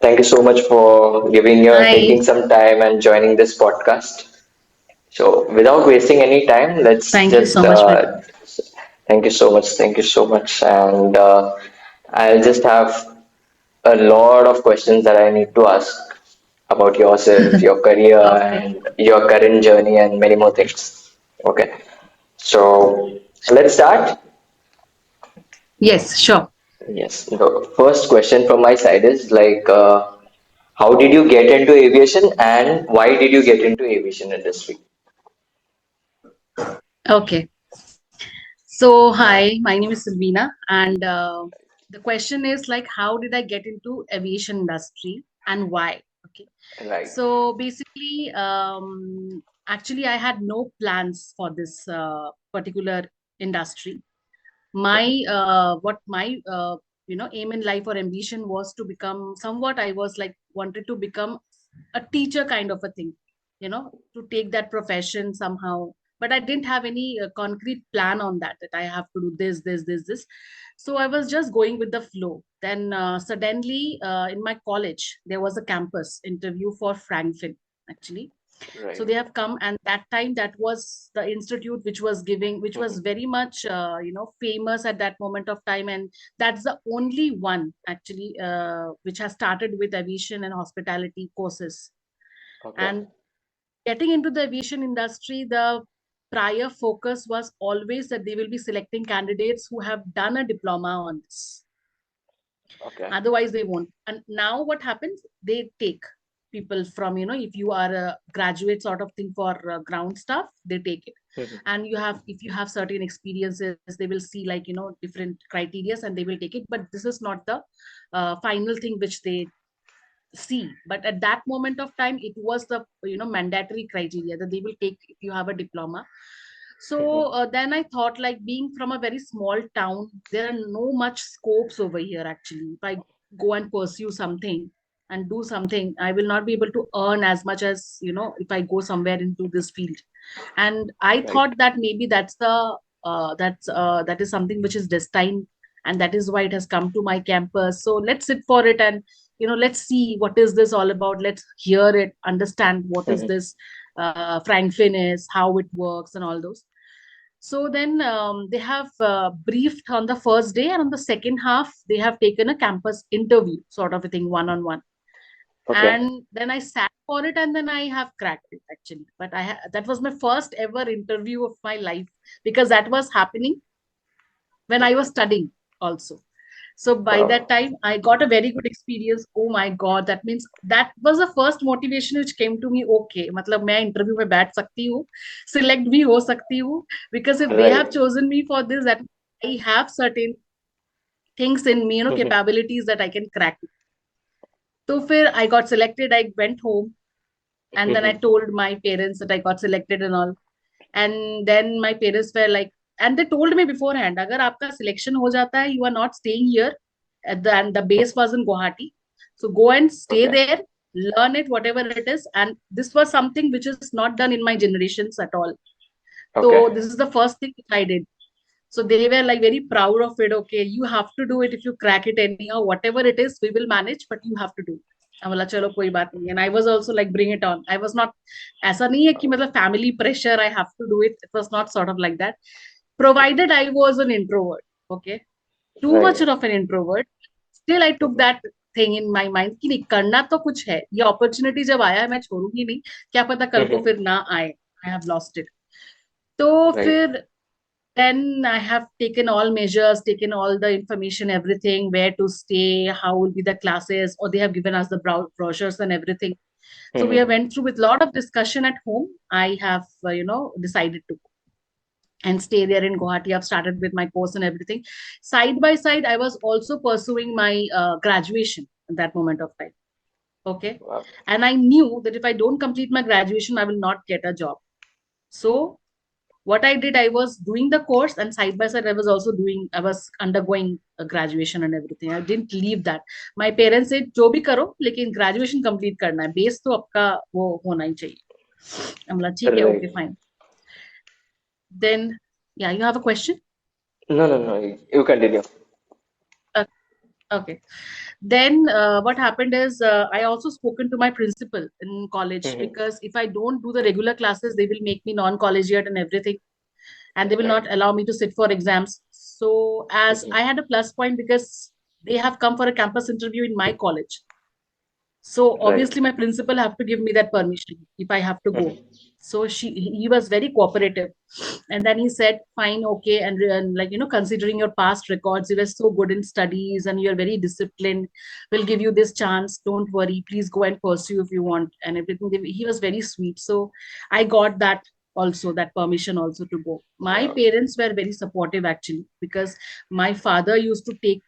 Thank you so much for Hi, taking some time and joining this podcast. So, without wasting any time, let's thank you just so much for thank you so much. Thank you so much. And I'll just have a lot of questions that I need to ask about yourself, your career, Okay. and your current journey, and many more things. Okay. So, let's start. Yes, sure. Yes. The first question from my side is how did you get into aviation and why did you get into aviation industry? Okay. So, hi, my name is Sylveena, and the question is like, how did I get into aviation industry and why? Okay. Right. So basically, actually, I had no plans for this particular industry. My what my aim in life or ambition was to become somewhat. I was like wanted to become a teacher kind of a thing, to take that profession somehow. But I didn't have any concrete plan on that I have to do this. So I was just going with the flow. Then suddenly in my college there was a campus interview for Frankfurt actually. So Right. they have come, and that time that was the institute which was giving, which was Mhm. very much famous at that moment of time, and that's the only one actually which has started with aviation and hospitality courses. Okay. And getting into the aviation industry, the prior focus was always that they will be selecting candidates who have done a diploma on this. Okay. Otherwise they won't. And now what happens, they take people from, if you are a graduate sort of thing for ground staff, they take it. Mhm. And you have, if you have certain experiences, they will see like, different criterias and they will take it. But this is not the final thing which they see. But at that moment of time, it was the mandatory criteria that they will take if you have a diploma. Mhm. So then I thought, like, being from a very small town, there are no much scopes over here actually. If I go and pursue something and do something, I will not be able to earn as much as, if I go somewhere into this field. And I Right. thought that maybe that is something which is destined, and that is why it has come to my campus. So let's sit for it, and let's see what is this all about. Let's hear it, understand what is Mhm. this Frankfin is, how it works, and all those. So then they have briefed on the first day, and on the second half, they have taken a campus interview, sort of a thing, one on one. Okay. And then I sat for it, and then I have cracked it actually. But that was my first ever interview of my life, because that was happening when I was studying also. So by that Wow. time, I got a very good experience. Oh my God, that means that was the first motivation which came to me. Okay, मतलब मैं interview में बैठ सकती हूँ, select भी हो सकती हूँ, because if they have Right. chosen me for this, that I have certain things in me, Mhm. capabilities that I can crack. So फिर I got selected. I went home, and then I Mhm. told my parents that I got selected and all. And then my parents were like, and they told me beforehand, अगर आपका selection हो जाता है, you are not staying here, and the base was in Guwahati. So go and stay Okay. there, learn it, whatever it is. And this was something which is not done in my generations at all. So Okay. this is the first thing which I did. So they were like very proud of it. Okay, you have to do it. If you crack it anyhow, whatever it is, we will manage, but you have to do it. I बोला चलो कोई बात नहीं. And I was also like, bring it on. I was not, ऐसा नहीं है कि मतलब family pressure, I have to do it. It was not sort of like that. Provided I was an introvert. Okay, too much Right. of an introvert. Still I took Mhm. that thing in my mind कि नहीं, करना तो कुछ है. ये opportunity जब आया है, मैं छोड़ूंगी नहीं. क्या पता कल को Mhm. फिर ना आए. I have lost it. तो Right. फिर then I have taken all measures, taken all the information, everything, where to stay, how will be the classes, or they have given us the brochures and everything. So we have Mhm. went through with a lot of discussion at home. I have, decided to go and stay there in Guwahati. I've started with my course and everything. Side by side, I was also pursuing my graduation at that moment of time. Okay. Wow. And I knew that if I don't complete my graduation, I will not get a job. So what I did, I was doing the course, and side by side, I was undergoing a graduation and everything. I didn't leave that. My parents said, जो भी करो, लेकिन graduation complete करना है. Base तो आपका वो होना ही चाहिए. I'm like, ठीक है, okay, Right. fine. Then, yeah, you have a question? No, no, no. You continue. Okay. Then what happened is I also spoken to my principal in college, Hmm. because if I don't do the regular classes, they will make me non-collegiate and everything, and they will not Right. allow me to sit for exams. So as Hmm. I had a plus point, because they have come for a campus interview in my college, so Right. obviously my principal have to give me that permission if I have to go. Hmm. So he was very cooperative, and then he said, "Fine, okay." And like, considering your past records, you were so good in studies and you're very disciplined. We'll give you this chance. Don't worry. Please go and pursue if you want and everything. He was very sweet. So I got that also, that permission also to go. My Wow. parents were very supportive actually, because my father used to take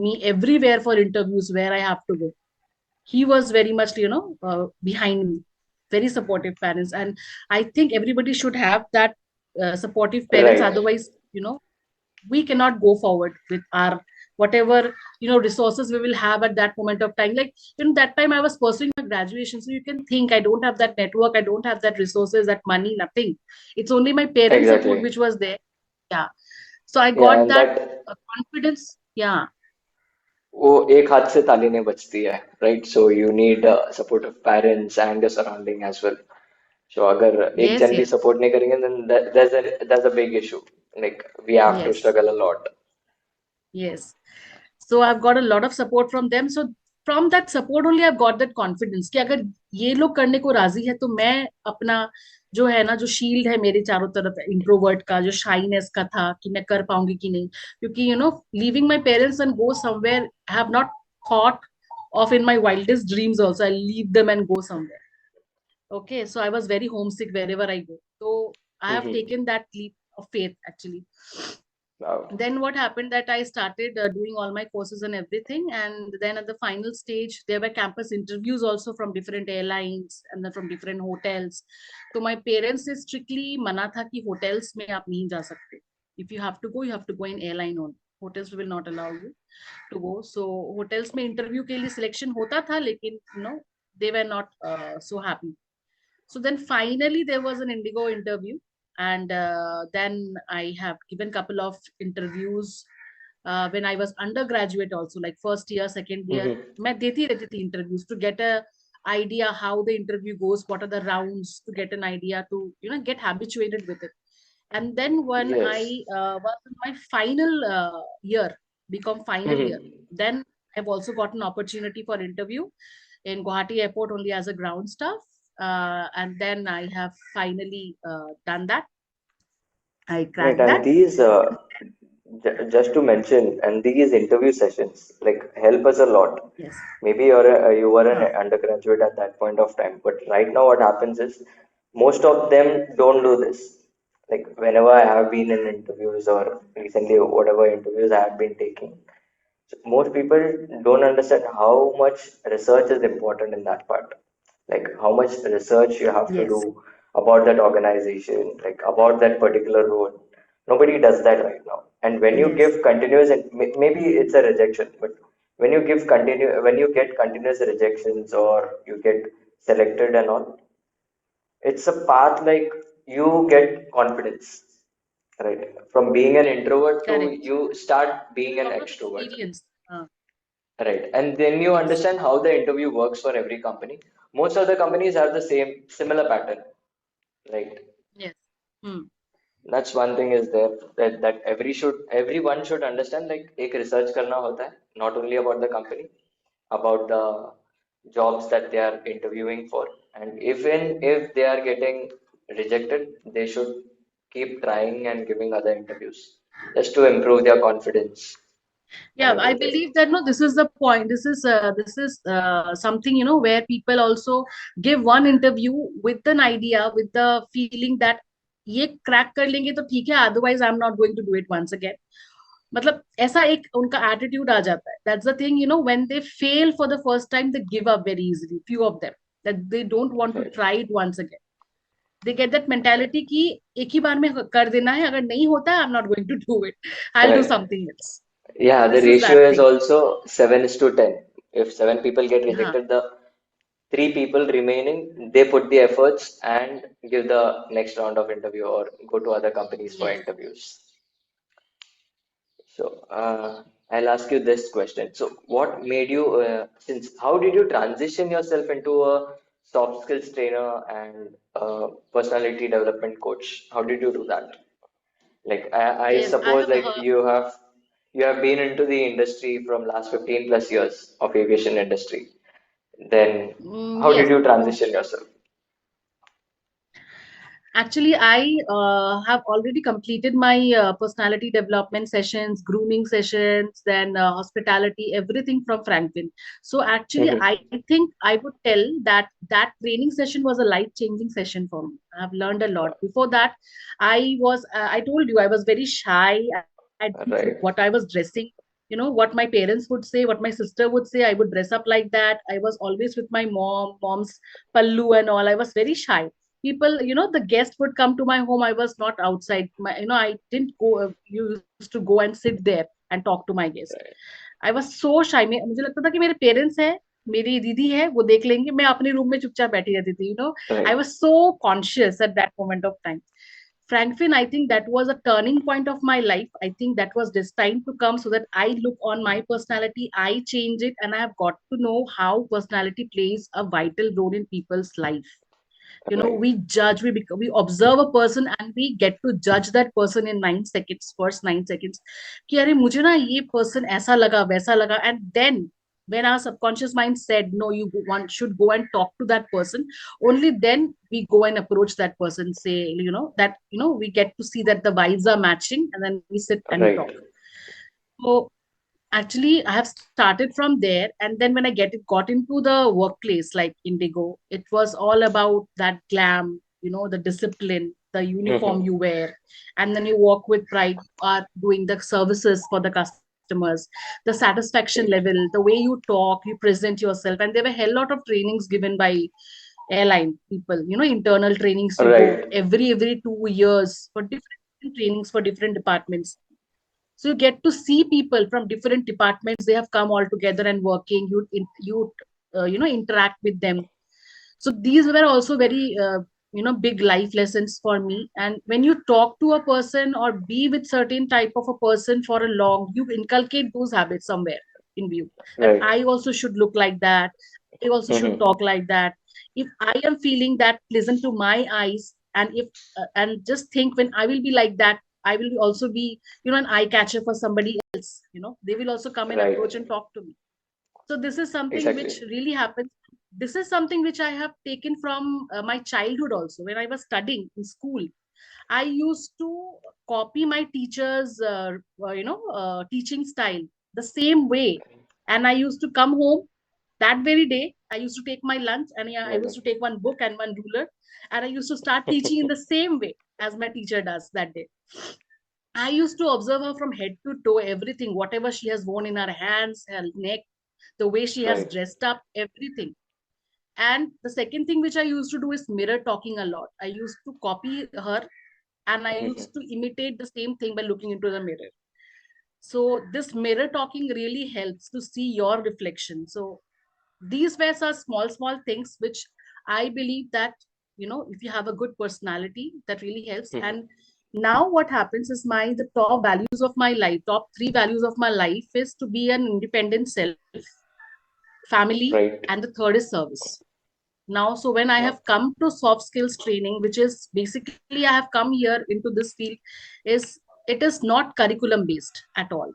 me everywhere for interviews where I have to go. He was very much behind me, very supportive parents, and I think everybody should have that supportive parents. Right. Otherwise, we cannot go forward with our whatever resources we will have at that moment of time. Like, that time I was pursuing my graduation, so you can think, I don't have that network, I don't have that resources, that money, nothing. It's only my parents support Exactly. which was there. Yeah. So I Yeah, got and that that confidence. Yeah. वो एक हाथ से ताली नहीं बजती है, right? So you need supportive parents and your surrounding as well. So अगर एक Yes, जन भी yes, support नहीं करेंगे, then there's a big issue. Like we have to yes, struggle a lot. yes. So I've got a lot of support from them. So from that support only I've got that confidence कि अगर ये लोग करने को राजी है, तो मैं अपना जो है ना, जो शील्ड है मेरे चारों तरफ, इंट्रोवर्ट का जो शाइनेस का था, कि मैं कर पाऊंगी कि नहीं, क्योंकि leaving my parents and go somewhere, I have not thought of in my wildest dreams also I leave them and go somewhere. Okay, so I was very homesick wherever I go. So I have Hmm. taken that leap of faith actually. Wow. Then what happened, that I started doing all my courses and everything, and then at the final stage there were campus interviews also from different airlines and then from different hotels. So my parents से strictly मना था कि hotels में आप नहीं जा सकते. If you have to go, you have to go in airline only. Hotels will not allow you to go. So hotels में interview के लिए selection होता था, लेकिन they were not so happy. So then finally there was an Indigo interview, and then I have given couple of interviews when I was undergraduate also, like first year, second year. Hmm. मैं देती रहती थी interviews to get a idea how the interview goes, what are the rounds, to get an idea, to get habituated with it. And then when Yes. I was in my final year, become final year, Hmm. then I've also got an opportunity for interview in Guwahati Airport only as a ground staff. And then I have finally done that. I Right, cracked and that. these just to mention, and these interview sessions like help us a lot. Yes. Maybe you were an Huh. undergraduate at that point of time, but right now what happens is most of them don't do this. Like whenever I have been in interviews or recently whatever interviews I have been taking, so most people don't understand how much research is important in that part. Like how much research you have to Yes. do about that organization, like about that particular role. Nobody does that right now. And when you Yes. give continuous, and maybe it's a rejection, but when you get continuous rejections or you get selected and all, it's a path like you get confidence, right? From being an introvert to Correct. you start being an Lot of extrovert. experience. Right. And then you Yes. understand how the interview works for every company. Most of the companies have the same similar pattern, right? Yes. Hmm. That's one thing is there that everyone should understand like एक research करना होता है, not only about the company, about the jobs that they are interviewing for, and even if they are getting rejected, they should keep trying and giving other interviews just to improve their confidence and Yeah, I everything. believe that, no, this is the point. This is something, where people also give one interview with an idea, with the feeling that ये crack कर लेंगे तो ठीक है, otherwise I am not going to do it once again. मतलब ऐसा एक उनका एटीट्यूड आ जाता है. That's the thing, when they fail for the first time, they give up very easily, few of them, that they don't want to Right. Try it once again. They get that mentality कि एक ही बार में कर देना है, अगर नहीं होता है, I am not going to do it, I will do Right. Something else. Yeah, the this is ratio that is thing. also 7:10. If seven people get हाँ. rejected, the three people remaining, they put the efforts and give the next round of interview or go to other companies for Yes. interviews. So, I'll ask you this question. So, what made you, how did you transition yourself into a soft skills trainer and personality development coach? How did you do that? Like, I Yes, I suppose have like heard. you have been into the industry from last 15 plus years of aviation industry. Then, how did Yes. you transition yourself? Actually, I have already completed my personality development sessions, grooming sessions, then hospitality, everything from Franklin. So actually, I think I would tell that that training session was a life-changing session for me. I have learned a lot. Before that, I told you, I was very shy. I didn't look what I Right, was dressing. What my parents would say, what my sister would say. I would dress up like that. I was always with my mom's pallu and all. I was very shy. People, the guest would come to my home. I was not outside I didn't go used to go and sit there and talk to my guest. right, I was so shy. मुझे लगता था कि मेरे parents है, मेरी दीदी है, वो देख लेंगे, मैं अपने रूम में चुपचाप बैठी रहती थी. I right, was so conscious at that moment of time. Frankfin, I think that was a turning point of my life. I think that was destined to come so that I look on my personality, I change it, and I have got to know how personality plays a vital role in people's life. right, We judge, we observe a person and we get to judge that person in 9 seconds, first 9 seconds, कि अरे मुझे ना ये person ऐसा लगा वैसा लगा. And then when our subconscious mind said no, one should go and talk to that person, only then we go and approach that person, say, that we get to see that the vibes are matching, and then we sit and talk. right, So actually, I have started from there, and then when I got into the workplace like Indigo, it was all about that glam, the discipline, the uniform you wear, and then you walk with pride. You are doing the services for the customers, the satisfaction level, the way you talk, you present yourself, and there were a hell lot of trainings given by airline people. Internal trainings you go right, every 2 years for different trainings for different departments. So you get to see people from different departments. They have come all together and working. You interact with them. So these were also very big life lessons for me. And when you talk to a person or be with certain type of a person for a long, you inculcate those habits somewhere in you, that right. I also should look like that. I also should talk like that. If I am feeling that pleasant to my eyes, and if and just think, when I will be like that, I will also be an eye catcher for somebody else. They will also come and Right, approach and talk to me. So this is something exactly. which really happens. This is something which I have taken from my childhood also. When I was studying in school, I used to copy my teacher's teaching style the same way. And I used to come home that very day. I used to take my lunch, and yeah, I used to take one book and one ruler, and I used to start teaching in the same way as my teacher does that day. I used to observe her from head to toe, everything, whatever she has worn in her hands, her neck, the way she has Right. dressed up, everything. And the second thing which I used to do is mirror talking a lot. I used to copy her, and I used to imitate the same thing by looking into the mirror. So this mirror talking really helps to see your reflection. So these were some small things which I believe that, if you have a good personality, that really helps. And now what happens is, the top values of my life, top three values of my life is to be an independent self, family, Right. and the third is service. Now, so when I have come to soft skills training, which is basically I have come here into this field, is it is not curriculum based at all.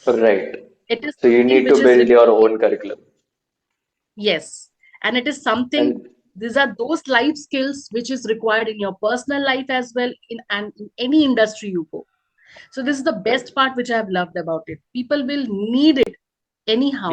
Right. It is So you something need to which is build your required. own curriculum. Yes. And it is something, And these are those life skills which is required in your personal life as well, in any industry you go. So this is the right. best part which I have loved about it. People will need it anyhow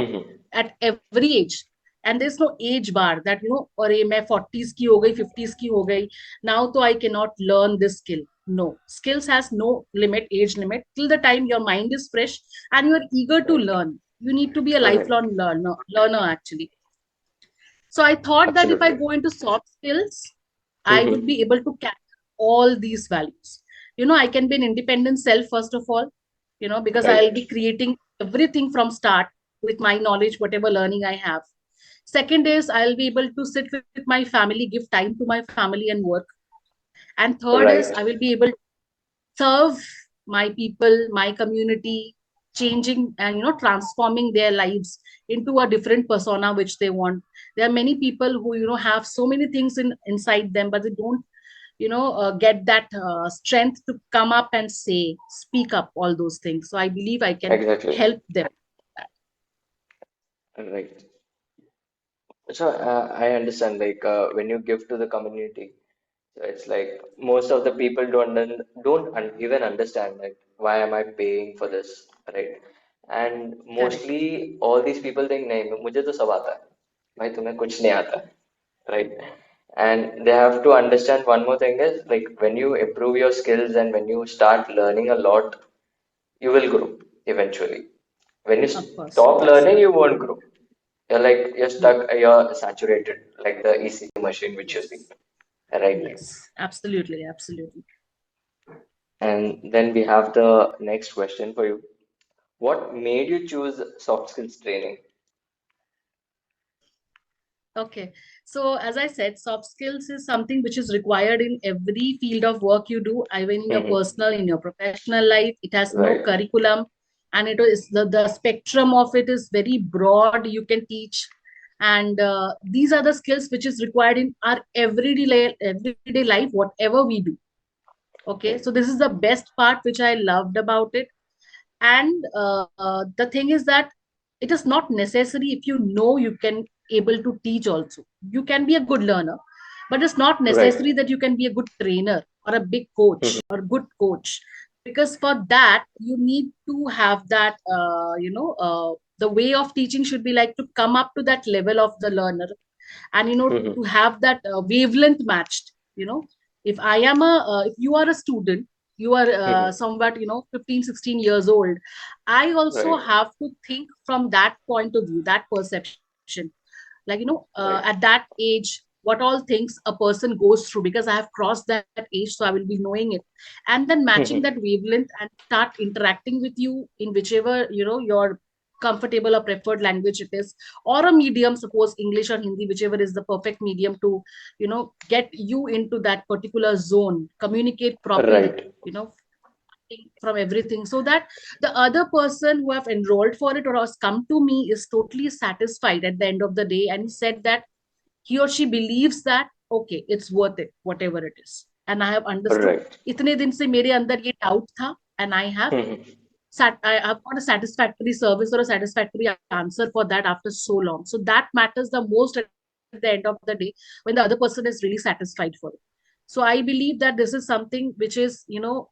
at every age. And there's no age bar that, or मैं 40s की हो गई, 50s की हो गई, now तो I cannot learn this skill. No, skills has no limit, age limit, till the time your mind is fresh and you are eager to Right. learn. You need to be a Right. lifelong learner actually. So I thought that if I Absolutely. go into soft skills, I would be able to capture all these values. I can be an independent self, first of all, because I'll Right. be creating everything from start with my knowledge, whatever learning I have. Second is, I'll be able to sit with my family, give time to my family and work. And third is, Right. I will be able to serve my people, my community. changing and transforming their lives into a different persona which they want. There are many people who have so many things inside them, but they don't get that strength to come up and say, speak up all those things. So I believe I can Exactly. help them. Right. So I understand, like when you give to the community, so it's like most of the people even understand like why am I paying for this, right? And Correct. mostly all these people think नहीं मुझे तो सब आता है भाई तुम्हें कुछ नहीं आता है, right? And they have to understand one more thing is like when you improve your skills and when you start learning a lot, you will grow eventually. When you Of course. stop Yes. learning, you won't grow. You're Yeah. stuck, you're saturated like the ECU machine which you see, Yes. right? Yes. Absolutely. Absolutely. And then we have the next question for you. What made you choose soft skills training? Okay. So, as I said, soft skills is something which is required in every field of work you do, even in your Hmm. personal, in your professional life. It has no Right. curriculum, and it is the spectrum of it is very broad. You can teach, and these are the skills which is required in our everyday life, whatever we do. Okay. Right. So, this is the best part which I loved about it. And the thing is that it is not necessary. If you know, you can able to teach also. You can be a good learner, but it's not Right. necessary that you can be a good trainer or a big Hmm. coach or good coach, because for that you need to have that the way of teaching should be like to come up to that level of the learner, and Hmm. to have that wavelength matched. If I am a if you are a student, you are Hmm. somewhat 15, 16 years old. I also Right. have to think from that point of view, that perception, like Right. at that age, what all things a person goes through, because I have crossed that age, so I will be knowing it, and then matching Hmm. that wavelength and start interacting with you in whichever your comfortable or preferred language it is, or a medium, suppose English or Hindi, whichever is the perfect medium to get you into that particular zone, communicate properly, Right. from everything, so that the other person who have enrolled for it or has come to me is totally satisfied at the end of the day, and said that he or she believes that okay, it's worth it, whatever it is, and I have understood. Right. इतने दिन से मेरे अंदर ये doubt था, and Hmm. I've got a satisfactory service or a satisfactory answer for that after so long. So that matters the most at the end of the day, when the other person is really satisfied for it. So I believe that this is something which is,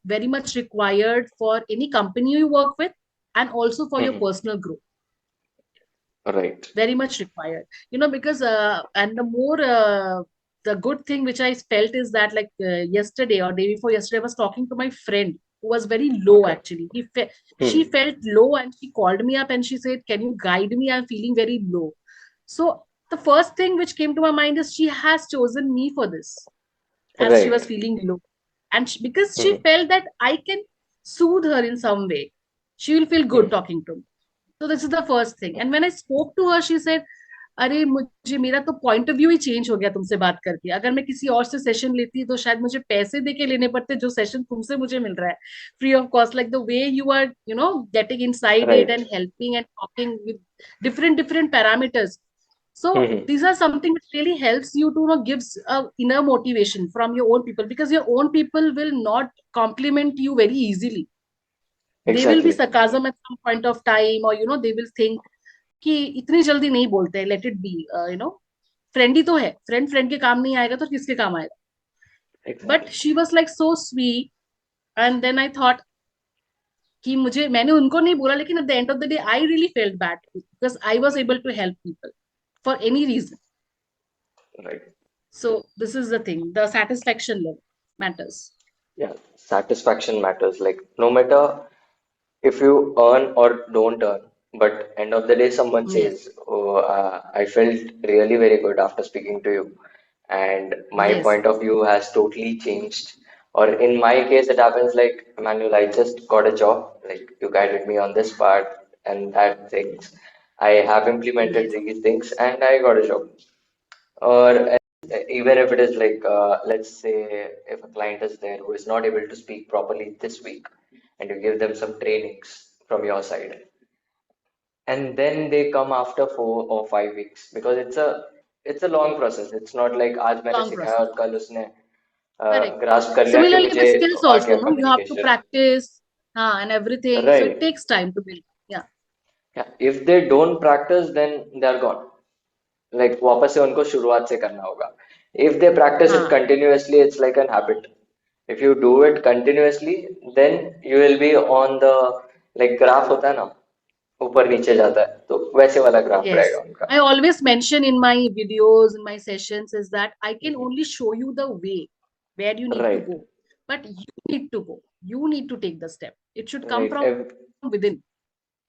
very much required for any company you work with, and also for your Hmm. personal growth. Right. Very much required, because and the good thing which I felt is that, like, yesterday or day before yesterday, I was talking to my friend who was very low. Okay. Actually, she Hmm. felt low, and she called me up and she said, can you guide me, I'm feeling very low. So the first thing which came to my mind is she has chosen me for this, as she was Right. feeling low, and because she Hmm. felt that I can soothe her in some way, she will feel good Hmm. talking to me. So this is the first thing. And when I spoke to her, she said, अरे मुझे मेरा तो point of view he change हो गया तुमसे बात करके। अगर मैं किसी और से सेशन लेती तो शायद मुझे पैसे दे के लेने पड़ते, जो सेशन तुमसे मुझे मिल रहा है free of cost, like the way you are getting inside it Right. And helping and talking with different parameters. So Hmm. these are something which really helps you to gives a inner motivation from your own people, because your own people will not compliment you very easily. They will be Exactly. sarcasm at some point of time, or they will think कि इतनी जल्दी नहीं बोलते, let it be, friend ही तो है, friend के काम नहीं आएगा तो किसके काम आएगा. But Exactly. She was like so sweet, and then I thought कि मैंने उनको नहीं बोला, लेकिन at the end of the day I really felt bad, because I was able to help people for any reason. Right. So this is the thing, the satisfaction level matters. Yeah. Satisfaction matters. Like no matter if you earn or don't earn, but end of the day, someone Yes. says, "Oh, I felt really very good after speaking to you, and my Yes. point of view has totally changed." Or in my case, it happens like, Emmanuel, I just got a job. Like you guided me on this part and that things. I have implemented Yes. these things and I got a job. Or even if it is like, let's say, if a client is there who is not able to speak properly this week, and you give them some trainings from your side, and then they come after 4 or 5 weeks, because it's a long process. It's not like आज मैंने Long सिखाया process. और कल उसने Correct. Grasp कर लिया कि Similarly मुझे with skills आ also, गया no, you have to communication. practice, and everything. So it Right. takes time to build. Yeah. Yeah. If they don't practice, then they're gone. Like वापस से उनको शुरुआत से करना होगा. If they practice it हाँ. continuously, it's like an habit. If you do it continuously, then you will be on the, like graph होता है ना, ऊपर नीचे जाता है, तो वैसे वाला ग्राफ Yes. रहेगा उनका. I always mention in my videos, in my sessions, is that I can only show you the way where you need to Right. go, but you need to go. You need to take the step. It should come Right. from within.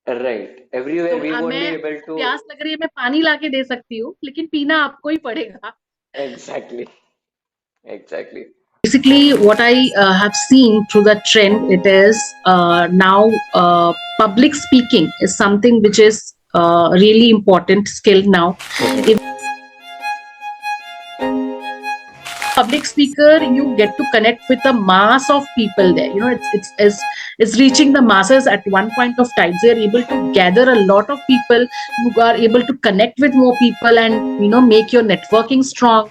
Right. Everywhere तो we won't be मैं able to. प्यास लग रही है, मैं पानी लाके दे सकती हूँ, लेकिन पीना आपको ही पड़ेगा. Exactly. Exactly. Basically, what I have seen through the trend, it is now public speaking is something which is really important skill now. If public speaker, you get to connect with a mass of people there. You know, it's reaching the masses at one point of time. They are able to gather a lot of people. You are able to connect with more people, and make your networking strong.